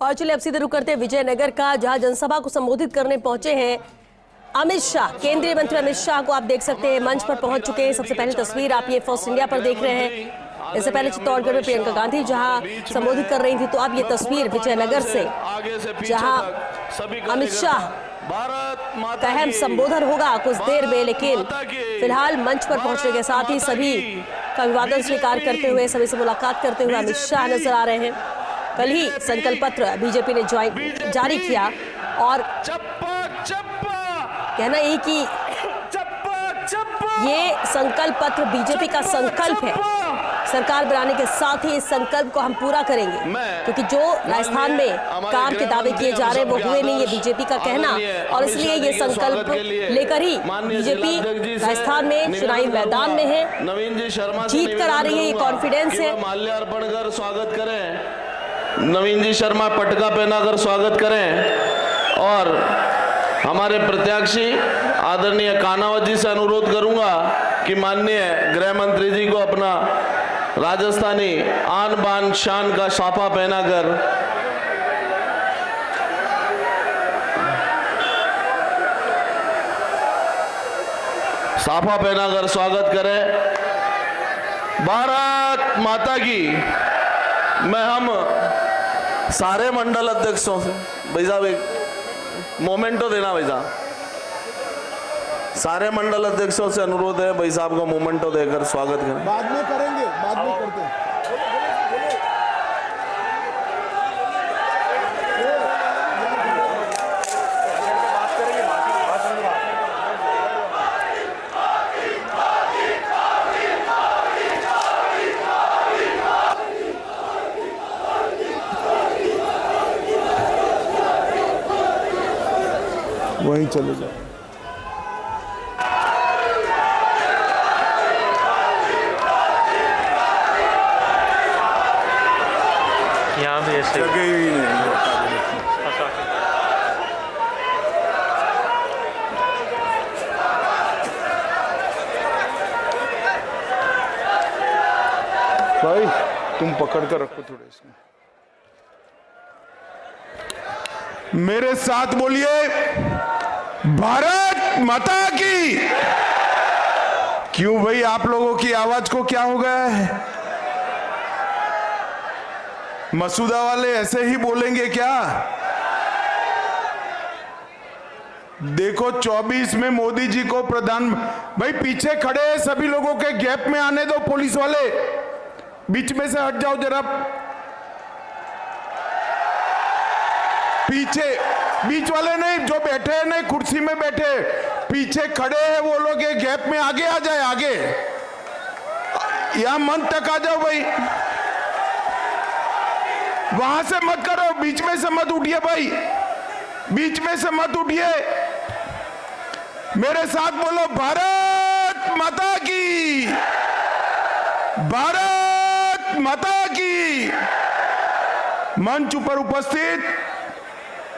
और चलिए अब सीधे रुक करते हैं विजयनगर का, जहां जनसभा को संबोधित करने पहुंचे हैं अमित शाह। केंद्रीय मंत्री अमित शाह को आप देख सकते हैं मंच पर पहुंच चुके हैं। सबसे पहली तस्वीर आप ये फर्स्ट इंडिया पर देख रहे हैं। इससे पहले चित्तौड़गढ़ में प्रियंका गांधी जहां संबोधित कर रही थी, तो अब ये तस्वीर विजयनगर से जहां अमित शाह का अहम संबोधन होगा कुछ देर में, लेकिन फिलहाल मंच पर पहुंचने के साथ ही सभी का अभिवादन स्वीकार करते हुए, सभी से मुलाकात करते हुए अमित शाह नजर आ रहे हैं। कल ही संकल्प पत्र बीजेपी ने जारी किया और कहना यही कि ये संकल्प पत्र बीजेपी का संकल्प है। सरकार बनाने के साथ ही इस संकल्प को हम पूरा करेंगे, क्योंकि जो राजस्थान में काम के दावे किए जा रहे हैं वो हुए नहीं, ये बीजेपी का कहना। और इसलिए ये संकल्प लेकर ही बीजेपी राजस्थान में चुनावी मैदान में है, जीत कर आ रही है, ये कॉन्फिडेंस है। माल्यार्पण कर स्वागत करें, नवीन जी शर्मा पटका पहनाकर स्वागत करें। और हमारे प्रत्याशी आदरणीय कानावत जी से अनुरोध करूंगा कि माननीय गृह मंत्री जी को अपना राजस्थानी आन बान शान का साफा पहनाकर स्वागत करें। भारत माता की। मैं हम सारे मंडल अध्यक्षों से भाई साहब एक मोमेंटो देना, भाई साहब सारे मंडल अध्यक्षों से अनुरोध है भाई साहब को मोमेंटो देकर स्वागत करें। बाद में करेंगे, बाद में करते हैं। वहीं चले जाओ। यहाँ भी ऐसे जगह ही नहीं। भाई तुम पकड़ कर रखो थोड़े इसमें। मेरे साथ बोलिए, भारत माता की। क्यों भाई, आप लोगों की आवाज को क्या हो गया है? मसूदा वाले ऐसे ही बोलेंगे क्या? देखो 24 में मोदी जी को प्रधान, भाई पीछे खड़े हैं सभी लोगों के गैप में आने दो। पुलिस वाले बीच में से हट जाओ जरा। पीछे बीच वाले नहीं, जो बैठे हैं नहीं कुर्सी में बैठे, पीछे खड़े हैं वो लोग ये गैप में आगे आ जाए, आगे यहां मंच तक आ जाओ भाई। वहां से मत करो, बीच में से मत उठिए भाई, बीच में से मत उठिए। मेरे साथ बोलो, भारत माता की, भारत माता की। मंच पर उपस्थित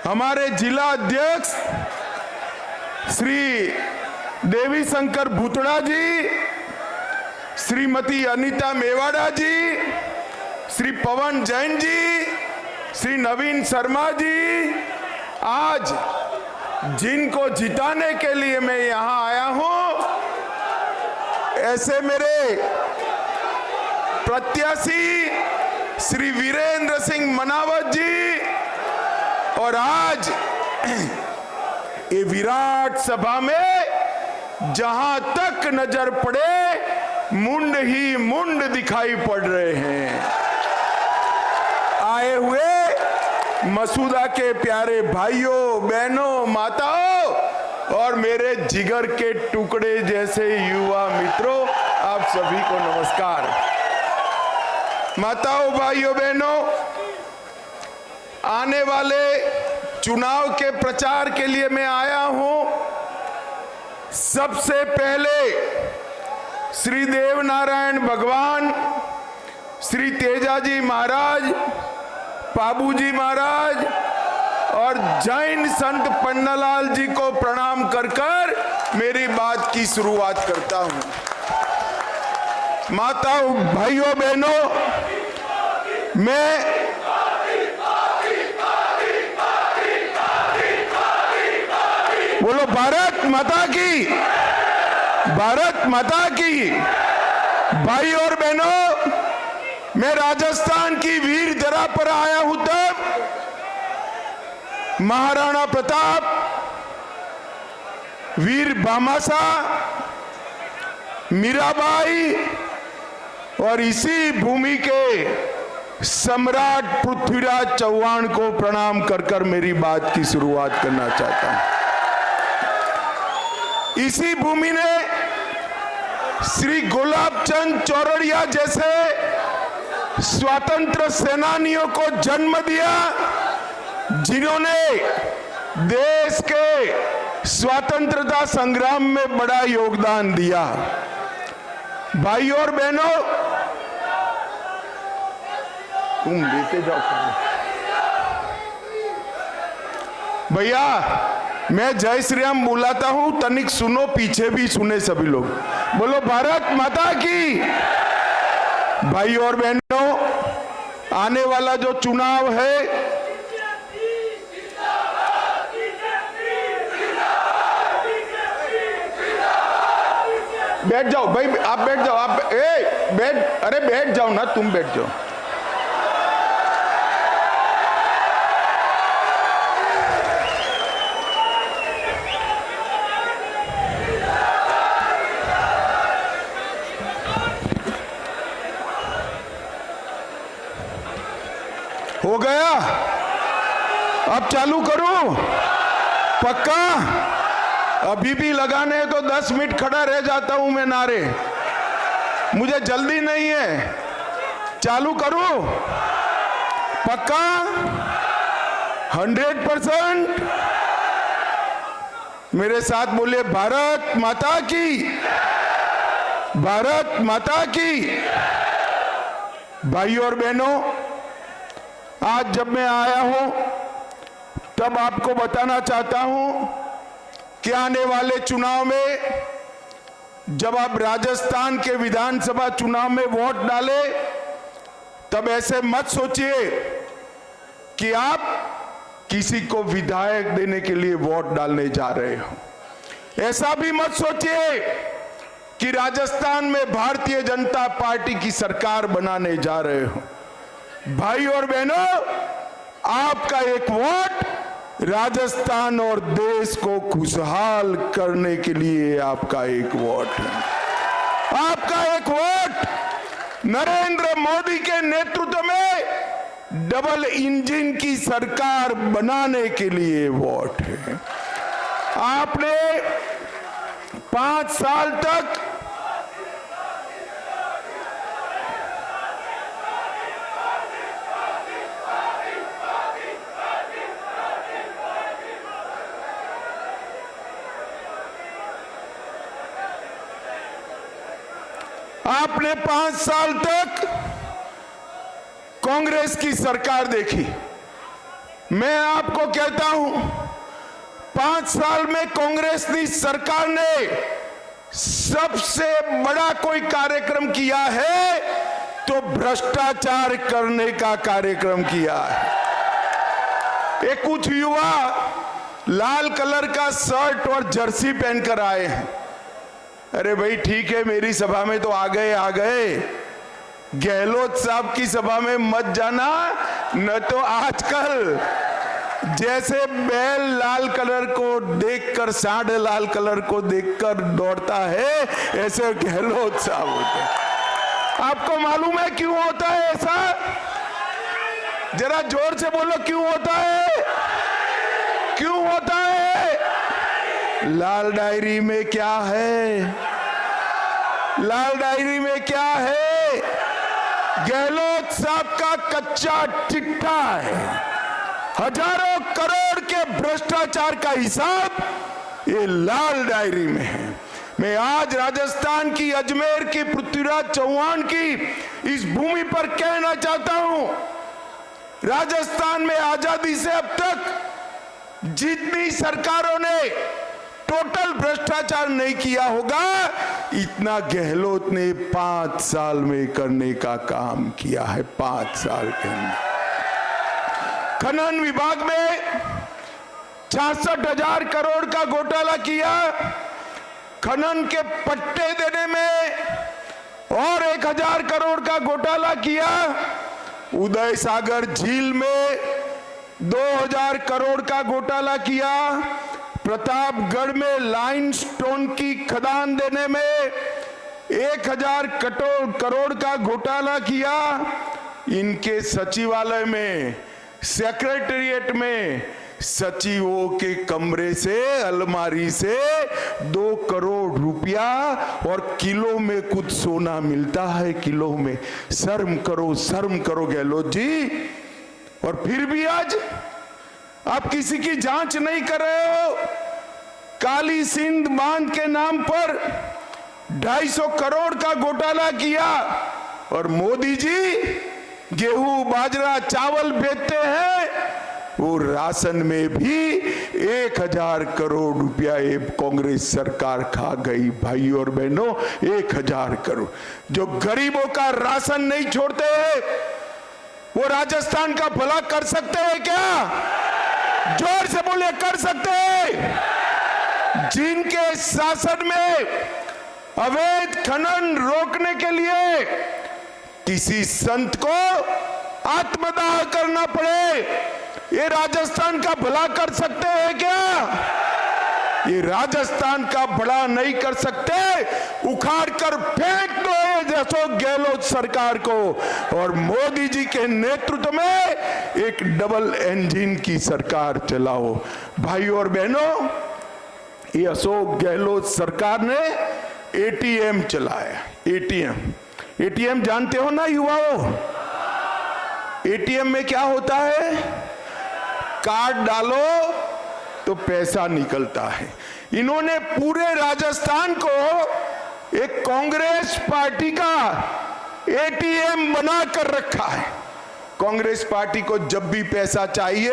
हमारे जिला अध्यक्ष श्री देवी शंकर भूतड़ा जी, श्रीमती अनीता मेवाड़ा जी, श्री पवन जैन जी, श्री नवीन शर्मा जी, आज जिनको जिताने के लिए मैं यहां आया हूं, ऐसे मेरे प्रत्याशी श्री वीरेंद्र सिंह मनावत जी। और आज ये विराट सभा में जहां तक नजर पड़े मुंड ही मुंड दिखाई पड़ रहे हैं। आए हुए मसूदा के प्यारे भाइयों बहनों माताओं और मेरे जिगर के टुकड़े जैसे युवा मित्रों, आप सभी को नमस्कार। माताओं भाइयों बहनों, आने वाले चुनाव के प्रचार के लिए मैं आया हूं। सबसे पहले श्री देव नारायण भगवान, श्री तेजाजी महाराज, पाबूजी महाराज और जैन संत पन्नालाल जी को प्रणाम कर मेरी बात की शुरुआत करता हूं। माताओं भाइयों बहनों, मैं माता की, भारत माता की। भाई और बहनों, मैं राजस्थान की वीर जरा पर आया हूं तब महाराणा प्रताप, वीर भामासा, मीराबाई और इसी भूमि के सम्राट पृथ्वीराज चौहान को प्रणाम कर कर मेरी बात की शुरुआत करना चाहता हूं। इसी भूमि ने श्री गुलाब चंद चौरड़िया जैसे स्वतंत्र सेनानियों को जन्म दिया, जिन्होंने देश के स्वतंत्रता संग्राम में बड़ा योगदान दिया। भाई और बहनों, तुम लेते जाओ भैया, मैं जय श्री राम बुलाता हूं, तनिक सुनो, पीछे भी सुने सभी लोग। बोलो भारत माता की। भाई और बहनों, आने वाला जो चुनाव है, बैठ जाओ भाई, आप बैठ जाओ, आप अरे बैठ जाओ ना, तुम बैठ जाओ। हो गया? अब चालू करूं? पक्का? अभी भी लगाने हैं तो 10 मिनट खड़ा रह जाता हूं मैं नारे, मुझे जल्दी नहीं है। चालू करूं? पक्का? 100%? मेरे साथ बोले, भारत माता की, भारत माता की। भाई और बहनों, आज जब मैं आया हूं तब आपको बताना चाहता हूं कि आने वाले चुनाव में जब आप राजस्थान के विधानसभा चुनाव में वोट डाले, तब ऐसे मत सोचिए कि आप किसी को विधायक देने के लिए वोट डालने जा रहे हो। ऐसा भी मत सोचिए कि राजस्थान में भारतीय जनता पार्टी की सरकार बनाने जा रहे हो। भाई और बहनों, आपका एक वोट राजस्थान और देश को खुशहाल करने के लिए आपका एक वोट है। आपका एक वोट नरेंद्र मोदी के नेतृत्व में डबल इंजन की सरकार बनाने के लिए वोट है। आपने 5 साल तक आपने 5 साल तक कांग्रेस की सरकार देखी। मैं आपको कहता हूं, 5 साल में कांग्रेस की सरकार ने सबसे बड़ा कोई कार्यक्रम किया है तो भ्रष्टाचार करने का कार्यक्रम किया है। एक कुछ युवा लाल कलर का शर्ट और जर्सी पहनकर आए हैं। अरे भाई ठीक है, मेरी सभा में तो आ गए, गहलोत साहब की सभा में मत जाना, न तो आजकल जैसे बैल लाल कलर को देखकर, सांड लाल कलर को देखकर दौड़ता है, ऐसे गहलोत साहब होते हैं। आपको मालूम है क्यों होता है ऐसा? जरा जोर से बोलो, क्यों होता है? क्यों होता है? लाल डायरी में क्या है? लाल डायरी में क्या है? गहलोत साहब का कच्चा चिट्ठा है। हजारों करोड़ के भ्रष्टाचार का हिसाब ये लाल डायरी में है। मैं आज राजस्थान की, अजमेर की, पृथ्वीराज चौहान की इस भूमि पर कहना चाहता हूं, राजस्थान में आजादी से अब तक जितनी सरकारों ने टोटल भ्रष्टाचार नहीं किया होगा, इतना गहलोत ने 5 साल में करने का काम किया है। 5 साल के अंदर खनन विभाग में 66,000 करोड़ का घोटाला किया खनन के पट्टे देने में, और 1,000 करोड़ का घोटाला किया उदय सागर झील में, 2,000 करोड़ का घोटाला किया प्रतापगढ़ में लाइमस्टोन की खदान देने में, 1,000 करोड़ का घोटाला किया इनके सचिवालय में, सेक्रेटेरिएट में सचिवों के कमरे से, अलमारी से 2 करोड़ रुपया, और किलो में कुछ सोना मिलता है, किलो में। शर्म करो गहलोत जी। और फिर भी आज आप किसी की जांच नहीं कर रहे हो। काली सिंध बांध के नाम पर 250 करोड़ का घोटाला किया, और मोदी जी गेहूं, बाजरा, चावल बेचते हैं, वो राशन में भी 1,000 करोड़ रुपया ये कांग्रेस सरकार खा गई। भाई और बहनों, 1,000 करोड़। जो गरीबों का राशन नहीं छोड़ते हैं वो राजस्थान का भला कर सकते हैं क्या? जोर से बोले, कर सकते हैं? जिनके शासन में अवैध खनन रोकने के लिए किसी संत को आत्मदाह करना पड़े, ये राजस्थान का भला कर सकते हैं क्या? ये राजस्थान का भला नहीं कर सकते। उखाड़ कर फेंक दो अशोक गहलोत सरकार को, और मोदी जी के नेतृत्व में एक डबल इंजन की सरकार चलाओ। भाई और बहनों, ये अशोक गहलोत सरकार ने एटीएम चलाया। एटीएम जानते हो ना युवाओं? एटीएम में क्या होता है? कार्ड डालो तो पैसा निकलता है। इन्होंने पूरे राजस्थान को एक कांग्रेस पार्टी का एटीएम बना कर रखा है। कांग्रेस पार्टी को जब भी पैसा चाहिए,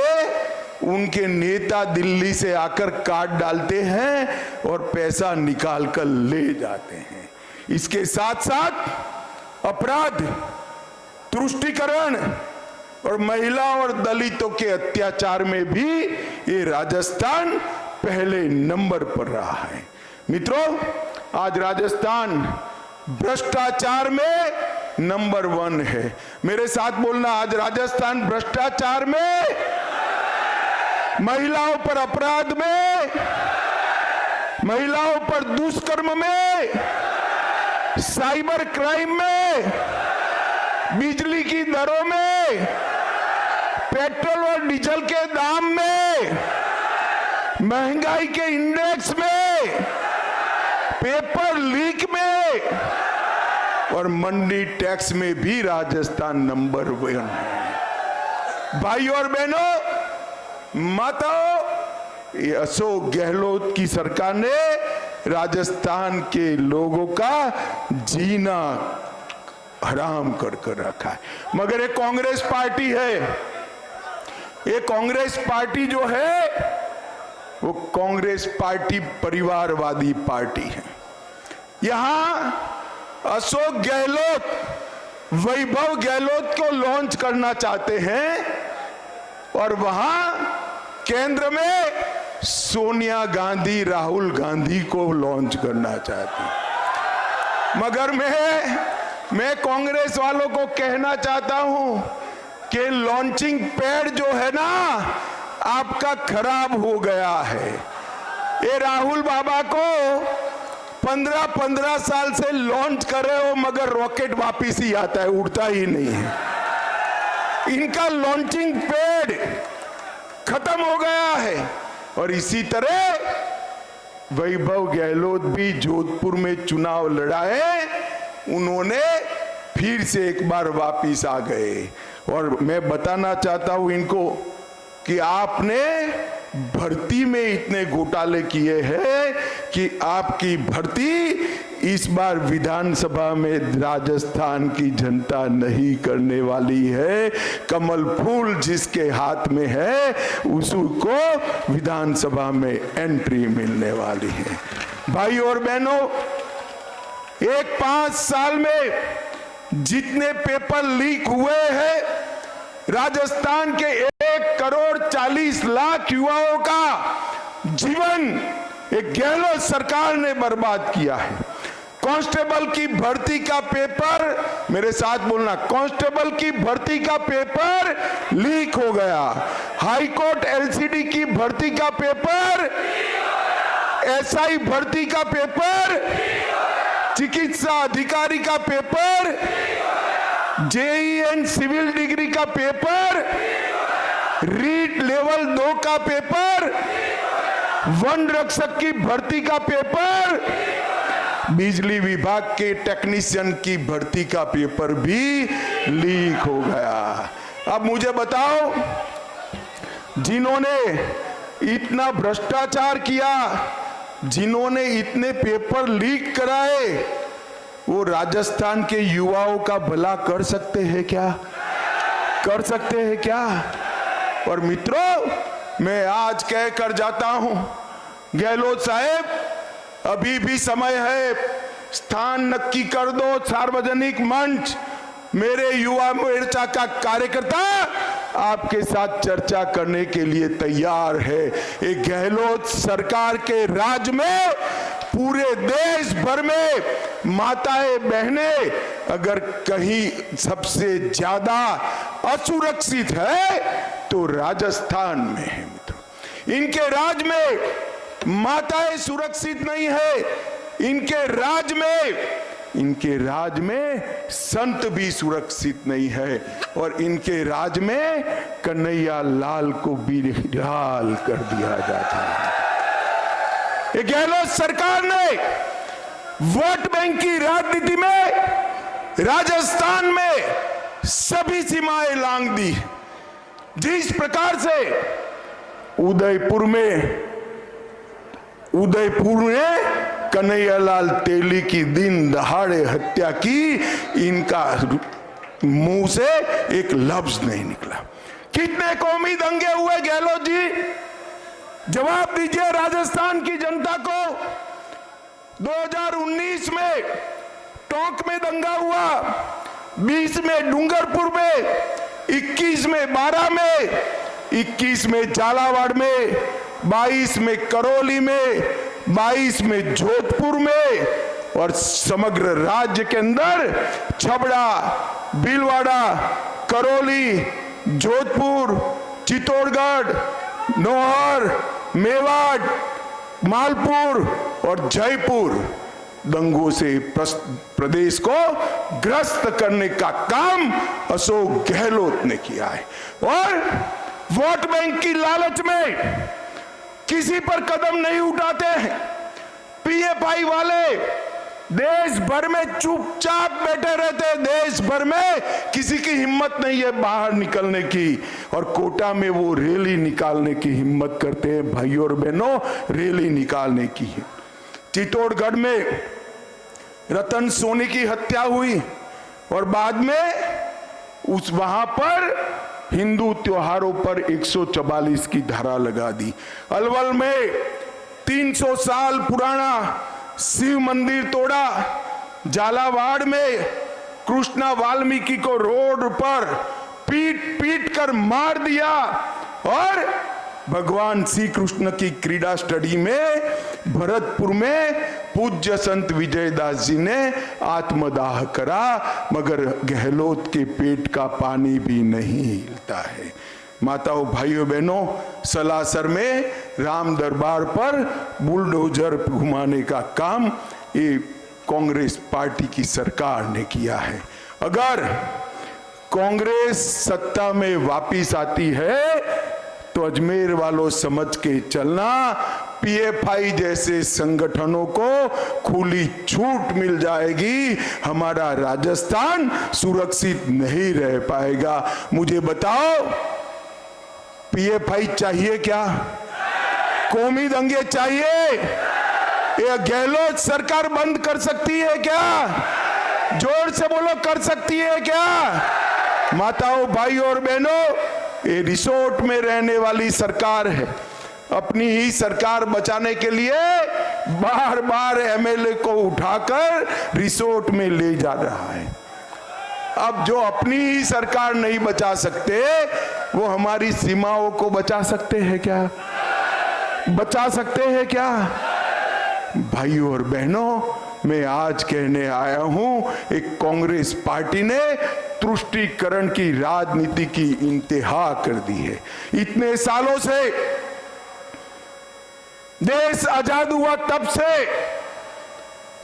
उनके नेता दिल्ली से आकर कार्ड डालते हैं और पैसा निकाल कर ले जाते हैं। इसके साथ साथ अपराध, तुष्टीकरण और महिला और दलितों के अत्याचार में भी ये राजस्थान पहले नंबर पर रहा है। मित्रों, आज राजस्थान भ्रष्टाचार में नंबर 1 है। मेरे साथ बोलना, आज राजस्थान भ्रष्टाचार में, महिलाओं पर अपराध में, महिलाओं पर दुष्कर्म में, साइबर क्राइम में, बिजली की दरों में, पेट्रोल और डीजल के दाम में, महंगाई के इंडेक्स में, पेपर लीक में, और मंडी टैक्स में भी राजस्थान नंबर 1 है। भाई और बहनों, माताओं, ये अशोक गहलोत की सरकार ने राजस्थान के लोगों का जीना हराम कर रखा है। मगर ये कांग्रेस पार्टी है, ये कांग्रेस पार्टी जो है वो कांग्रेस पार्टी परिवारवादी पार्टी है। यहां अशोक गहलोत वैभव गहलोत को लॉन्च करना चाहते हैं, और वहां केंद्र में सोनिया गांधी, राहुल गांधी को लॉन्च करना चाहती हैं। मगर मैं कांग्रेस वालों को कहना चाहता हूं कि लॉन्चिंग पैड जो है ना, आपका खराब हो गया है। ये राहुल बाबा को 15-15 साल से लॉन्च कर रहे हो, मगर रॉकेट वापिस ही आता है, उड़ता ही नहीं है। इनका लॉन्चिंग पैड खत्म हो गया है। और इसी तरह वैभव गहलोत भी जोधपुर में चुनाव लड़ाए, उन्होंने फिर से एक बार वापिस आ गए। और मैं बताना चाहता हूं इनको कि आपने भर्ती में इतने घोटाले किए हैं कि आपकी भर्ती इस बार विधानसभा में राजस्थान की जनता नहीं करने वाली है। कमल फूल जिसके हाथ में है उसको विधानसभा में एंट्री मिलने वाली है। भाई और बहनों, एक 5 साल में जितने पेपर लीक हुए हैं राजस्थान के 1,40,00,000 युवाओं का जीवन एक गहलोत सरकार ने बर्बाद किया है। कांस्टेबल की भर्ती का पेपर, मेरे साथ बोलना, कांस्टेबल की भर्ती का पेपर लीक हो गया। हाई कोर्ट एलसीडी की भर्ती का पेपर, एसआई भर्ती का पेपर, चिकित्सा अधिकारी का पेपर, जेईएन सिविल डिग्री का पेपर, रीट लेवल 2 का पेपर, वन रक्षक की भर्ती का पेपर, बिजली विभाग के टेक्नीशियन की भर्ती का पेपर भी लीक हो गया। अब मुझे बताओ, जिन्होंने इतना भ्रष्टाचार किया, जिन्होंने इतने पेपर लीक कराए, वो राजस्थान के युवाओं का भला कर सकते हैं क्या? कर सकते हैं क्या? और मित्रों, मैं आज कह कर जाता हूं, गहलोत साहब, अभी भी समय है, स्थान नक्की कर दो, सार्वजनिक मंच। मेरे युवा मोर्चा का कार्यकर्ता आपके साथ चर्चा करने के लिए तैयार है। एक गहलोत सरकार के राज में पूरे देश भर में माताएं बहनें अगर कहीं सबसे ज्यादा असुरक्षित है तो राजस्थान में है मित्रों। इनके राज में माताएं सुरक्षित नहीं है, इनके राज में संत भी सुरक्षित नहीं है, और इनके राज में कन्हैया लाल को भी निढाल कर दिया जाता है। ये गहलोत सरकार ने वोट बैंक की राजनीति में राजस्थान में सभी सीमाएं लांघ दी। जिस प्रकार से उदयपुर ने कन्हैयालाल तेली की दिन दहाड़े हत्या की, इनका मुंह से एक लफ्ज नहीं निकला। कितने कौमी दंगे हुए गहलोत जी, जवाब दीजिए राजस्थान की जनता को। 2019 में टोंक में दंगा हुआ, 20 में डूंगरपुर में, 21 में बारा में, 21 में झालावाड़ में, 22 में करौली में, 22 में जोधपुर में, और समग्र राज्य के अंदर छबड़ा, भीलवाड़ा, करौली, जोधपुर, चित्तौड़गढ़, नौहर, मेवाड़, मालपुर और जयपुर दंगों से प्रदेश को ग्रस्त करने का काम अशोक गहलोत ने किया है। और वोट बैंक की लालच में किसी पर कदम नहीं उठाते हैं। पीएफआई वाले देश भर में चुपचाप बैठे रहते हैं, देश भर में किसी की हिम्मत नहीं है बाहर निकलने की, और कोटा में वो रैली निकालने की हिम्मत करते हैं। भाइयों और बहनों, रैली निकालने की है। चित्तौड़गढ़ में रतन सोनी की हत्या हुई और बाद में वहां पर हिंदू त्योहारों पर 144 की धारा लगा दी। अलवल में 300 साल पुराना शिव मंदिर तोड़ा। झालावाड़ में कृष्णा वाल्मीकि को रोड पर पीट कर मार दिया। और भगवान श्री कृष्ण की क्रीड़ा स्टडी में भरतपुर में पूज्य संत विजयदास जी ने आत्मदाह करा, मगर गहलोत के पेट का पानी भी नहीं हिलता है। माताओं, भाइयों, बहनों, सलासर में राम दरबार पर बुलडोजर घुमाने का काम ये कांग्रेस पार्टी की सरकार ने किया है। अगर कांग्रेस सत्ता में वापिस आती है तो अजमेर वालों समझ के चलना, पीएफआई जैसे संगठनों को खुली छूट मिल जाएगी। हमारा राजस्थान सुरक्षित नहीं रह पाएगा। मुझे बताओ, पीएफआई चाहिए क्या? कौमी दंगे चाहिए? यह गहलोत सरकार बंद कर सकती है क्या? जोर से बोलो, कर सकती है क्या? माताओं, भाइयों और बहनों, ये रिसोर्ट में रहने वाली सरकार है। अपनी ही सरकार बचाने के लिए बार बार एमएलए को उठाकर रिसोर्ट में ले जा रहा है। अब जो अपनी ही सरकार नहीं बचा सकते, वो हमारी सीमाओं को बचा सकते हैं क्या? बचा सकते हैं क्या? भाइयों और बहनों, मैं आज कहने आया हूं, एक कांग्रेस पार्टी ने तुष्टीकरण की राजनीति की इंतहा कर दी है। इतने सालों से देश आजाद हुआ, तब से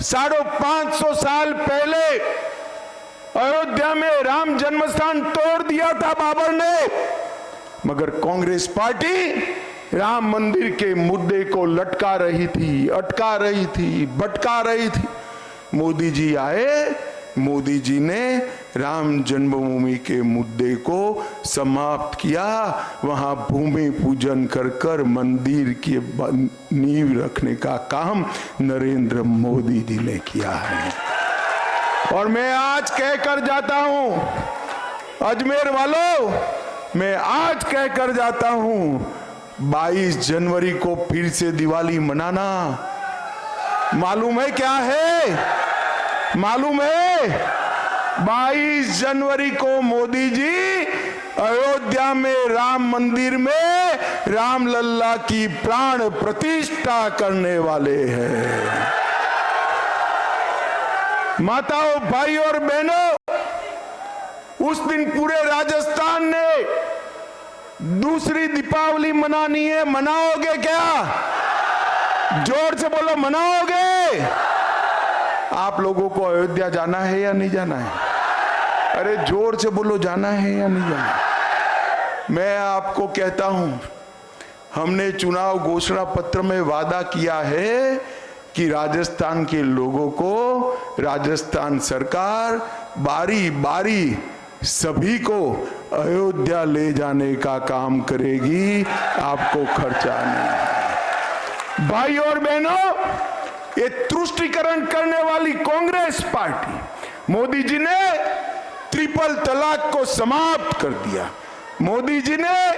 550 साल पहले अयोध्या में राम जन्मस्थान तोड़ दिया था बाबर ने, मगर कांग्रेस पार्टी राम मंदिर के मुद्दे को लटका रही थी, अटका रही थी, भटका रही थी। मोदी जी आए, मोदी जी ने राम जन्मभूमि के मुद्दे को समाप्त किया। वहां भूमि पूजन कर कर मंदिर की नींव रखने का काम नरेंद्र मोदी जी ने किया है। और मैं आज कहकर जाता हूं, अजमेर वालों, मैं आज कहकर जाता हूं, 22 जनवरी को फिर से दिवाली मनाना। मालूम है क्या है? मालूम है? 22 जनवरी को मोदी जी अयोध्या में राम मंदिर में रामलल्ला की प्राण प्रतिष्ठा करने वाले हैं। माताओं, भाइयों और बहनों, उस दिन पूरे राजस्थान ने दूसरी दीपावली मनानी है। मनाओगे क्या? जोर से बोलो, मनाओगे? आप लोगों को अयोध्या जाना है या नहीं जाना है? अरे जोर से बोलो, जाना है या नहीं जाना है? मैं आपको कहता हूं, हमने चुनाव घोषणा पत्र में वादा किया है कि राजस्थान के लोगों को राजस्थान सरकार बारी बारी सभी को अयोध्या ले जाने का काम करेगी, आपको खर्चा नहीं। भाइयों और बहनों, ये तुष्टीकरण करने वाली कांग्रेस पार्टी, मोदी जी ने ट्रिपल तलाक को समाप्त कर दिया। मोदी जी ने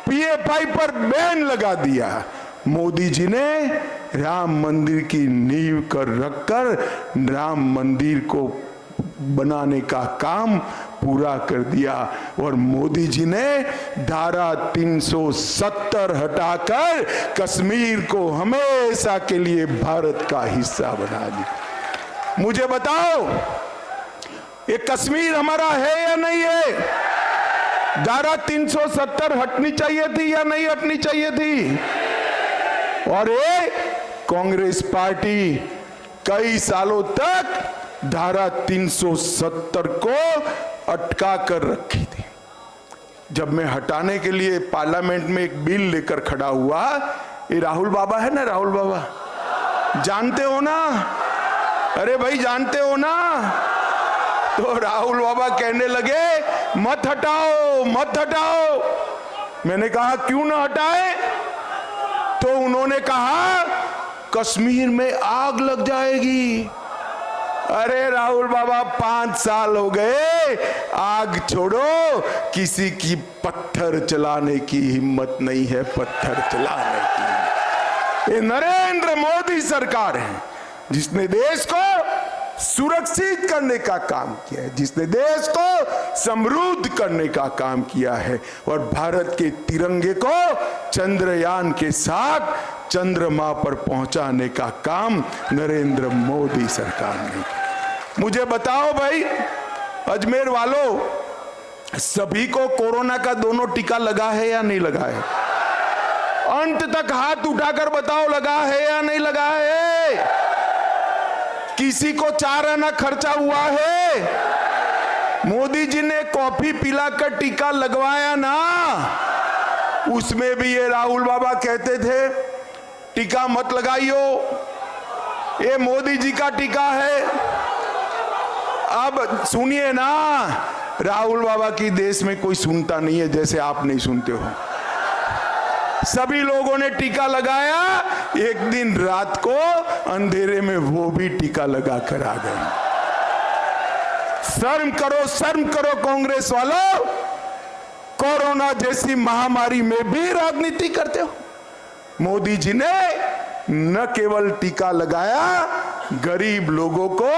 पीएफआई पर बैन लगा दिया। मोदी जी ने राम मंदिर की नींव कर रखकर राम मंदिर को बनाने का काम पूरा कर दिया। और मोदी जी ने धारा 370 हटाकर कश्मीर को हमेशा के लिए भारत का हिस्सा बना दिया। मुझे बताओ, ये कश्मीर हमारा है या नहीं है? धारा 370 हटनी चाहिए थी या नहीं हटनी चाहिए थी? और ये कांग्रेस पार्टी कई सालों तक धारा 370 को अटका कर रखी थी। जब मैं हटाने के लिए पार्लियामेंट में एक बिल लेकर खड़ा हुआ, ये राहुल बाबा है ना, राहुल बाबा जानते हो ना? अरे भाई जानते हो ना? तो राहुल बाबा कहने लगे मत हटाओ, मत हटाओ। मैंने कहा क्यों ना हटाए? तो उन्होंने कहा कश्मीर में आग लग जाएगी। अरे राहुल बाबा, 5 साल हो गए, आग छोड़ो, किसी की पत्थर चलाने की हिम्मत नहीं है, पत्थर चलाने की। ये नरेंद्र मोदी सरकार है जिसने देश को सुरक्षित करने का काम किया है, जिसने देश को समृद्ध करने का काम किया है और भारत के तिरंगे को चंद्रयान के साथ चंद्रमा पर पहुंचाने का काम नरेंद्र मोदी सरकार ने किया। मुझे बताओ भाई, अजमेर वालों, सभी को कोरोना का दोनों टीका लगा है या नहीं लगा है? अंत तक हाथ उठाकर बताओ, लगा है या नहीं लगा है? किसी को 4 आना खर्चा हुआ है? मोदी जी ने कॉफी पिलाकर टीका लगवाया ना, उसमें भी ये राहुल बाबा कहते थे टीका मत लगाइयो, ये मोदी जी का टीका है। अब सुनिए ना, राहुल बाबा की देश में कोई सुनता नहीं है जैसे आप नहीं सुनते हो। सभी लोगों ने टीका लगाया, एक दिन रात को अंधेरे में वो भी टीका लगा कर आ गए। शर्म करो कांग्रेस वालों, कोरोना जैसी महामारी में भी राजनीति करते हो। मोदी जी ने न केवल टीका लगाया, गरीब लोगों को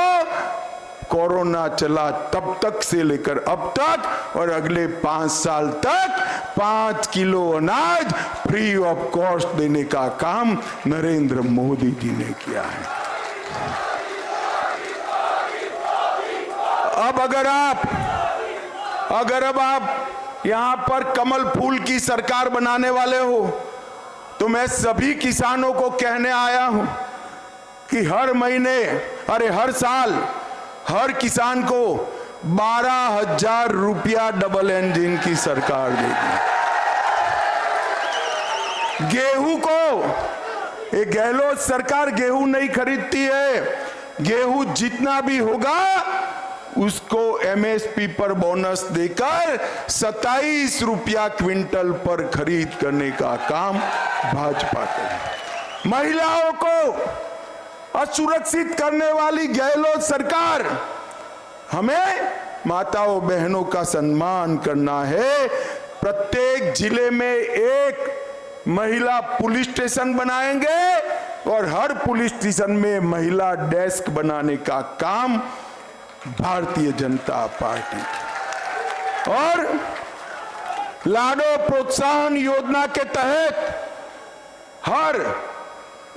कोरोना चला तब तक से लेकर अब तक और अगले 5 साल तक 5 किलो अनाज फ्री ऑफ कॉस्ट देने का काम नरेंद्र मोदी जी ने किया है। अब अब आप यहां पर कमल फूल की सरकार बनाने वाले हो तो मैं सभी किसानों को कहने आया हूं कि हर महीने हर साल हर किसान को 12,000 रुपया डबल इंजन की सरकार देगी। गेहूं को गहलोत सरकार गेहूं नहीं खरीदती है, गेहूं जितना भी होगा उसको एमएसपी पर बोनस देकर 27 रुपया क्विंटल पर खरीद करने का काम भाजपा करे। महिलाओं को असुरक्षित करने वाली गहलोत सरकार, हमें माताओं बहनों का सम्मान करना है। प्रत्येक जिले में एक महिला पुलिस स्टेशन बनाएंगे और हर पुलिस स्टेशन में महिला डेस्क बनाने का काम भारतीय जनता पार्टी। और लाडो प्रोत्साहन योजना के तहत हर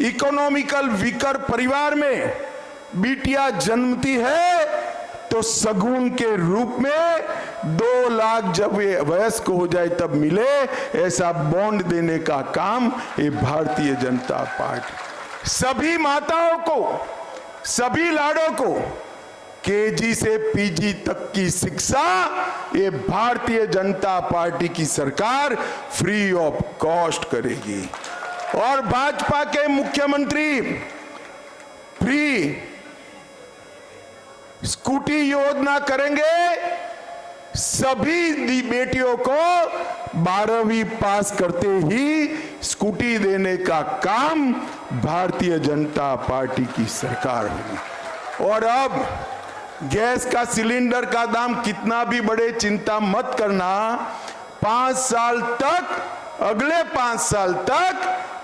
इकोनॉमिकल वीकर परिवार में बिटिया जन्मती है तो सगुन के रूप में 2 लाख जब वे वयस्क हो जाए तब मिले, ऐसा बॉन्ड देने का काम ये भारतीय जनता पार्टी। सभी माताओं को, सभी लाडों को केजी से पीजी तक की शिक्षा ये भारतीय जनता पार्टी की सरकार फ्री ऑफ कॉस्ट करेगी। और भाजपा के मुख्यमंत्री फ्री स्कूटी योजना करेंगे। सभी बेटियों को 12वीं पास करते ही स्कूटी देने का काम भारतीय जनता पार्टी की सरकार होगी। और अब गैस का सिलेंडर का दाम कितना भी बढ़े चिंता मत करना, 5 साल तक, अगले 5 साल तक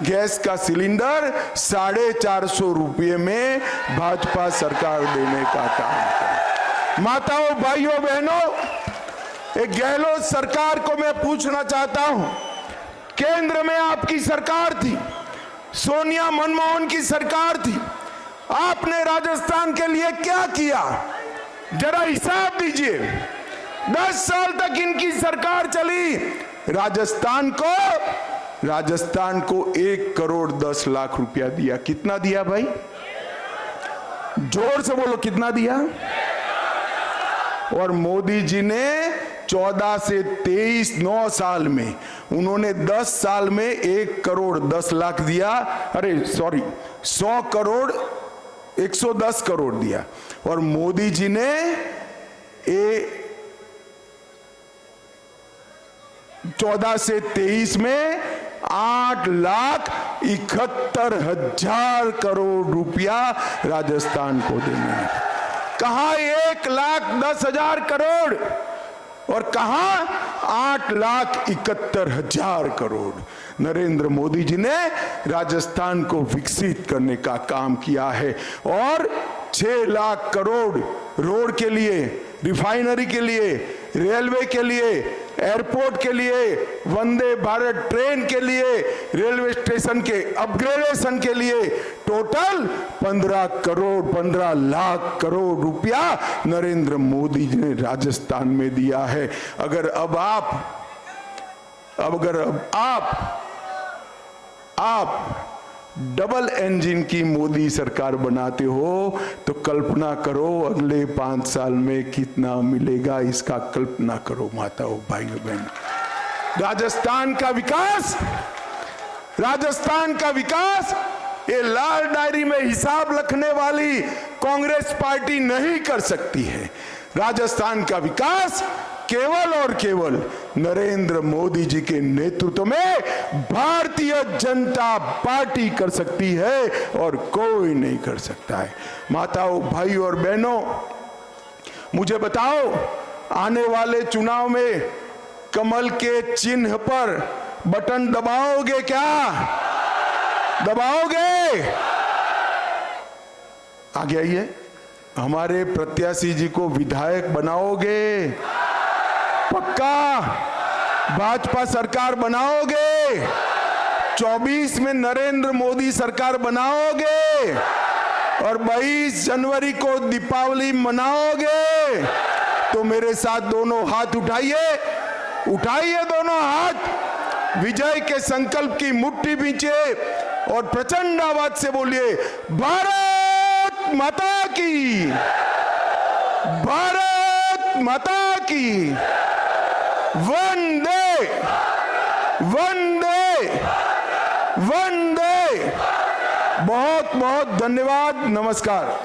गैस का सिलेंडर 450 रुपये में भाजपा सरकार देने का काम करे। माताओं भाइयों बहनों, एक गहलोत सरकार को मैं पूछना चाहता हूं, केंद्र में आपकी सरकार थी, सोनिया मनमोहन की सरकार थी, आपने राजस्थान के लिए क्या किया जरा हिसाब दीजिए। 10 साल तक इनकी सरकार चली, राजस्थान को 1 करोड़ 10 लाख रुपया दिया। कितना दिया भाई? जोर से बोलो, कितना दिया? और मोदी जी ने 14 से 23 9 साल में उन्होंने 10 साल में 1 करोड़ 10 लाख दिया, 100 करोड़ 110 करोड़ दिया। और मोदी जी ने 14 से 23 में 8,71,000 करोड़ रुपया राजस्थान को देने हैं। कहां 1,10,000 करोड़ और कहां 8,71,000 करोड़। नरेंद्र मोदी जी ने राजस्थान को विकसित करने का काम किया है और 6 लाख करोड़ रोड के लिए, रिफाइनरी के लिए, रेलवे के लिए, एयरपोर्ट के लिए, वंदे भारत ट्रेन के लिए, रेलवे स्टेशन के अपग्रेडेशन के लिए टोटल 15 लाख करोड़ रुपया नरेंद्र मोदी जी ने राजस्थान में दिया है। अगर आप डबल इंजन की मोदी सरकार बनाते हो तो कल्पना करो अगले 5 साल में कितना मिलेगा, इसका कल्पना करो माताओं भाइयों बहन। राजस्थान का विकास ये लाल डायरी में हिसाब रखने वाली कांग्रेस पार्टी नहीं कर सकती है। राजस्थान का विकास केवल और केवल नरेंद्र मोदी जी के नेतृत्व में भारतीय जनता पार्टी कर सकती है और कोई नहीं कर सकता है। माताओं भाइयों और बहनों, मुझे बताओ, आने वाले चुनाव में कमल के चिन्ह पर बटन दबाओगे क्या? दबाओगे? आगे आइए। हमारे प्रत्याशी जी को विधायक बनाओगे? पक्का भाजपा सरकार बनाओगे? 24 में नरेंद्र मोदी सरकार बनाओगे? और 22 जनवरी को दीपावली मनाओगे? तो मेरे साथ दोनों हाथ उठाइए, उठाइए दोनों हाथ, विजय के संकल्प की मुट्ठी बींचे और प्रचंड आवाज से बोलिए, भारत माता की, भारत माता की, वंदे वंदे वंदे। बहुत बहुत धन्यवाद, नमस्कार।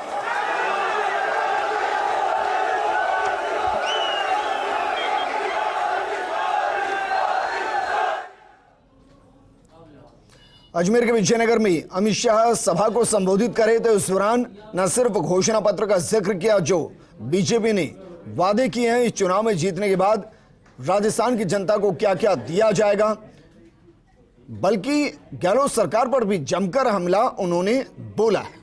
अजमेर के विजयनगर में अमित शाह सभा को संबोधित करे तो इस दौरान न सिर्फ घोषणा पत्र का जिक्र किया जो बीजेपी ने वादे किए हैं इस चुनाव में जीतने के बाद राजस्थान की जनता को क्या क्या दिया जाएगा, बल्कि गहलोत सरकार पर भी जमकर हमला उन्होंने बोला है।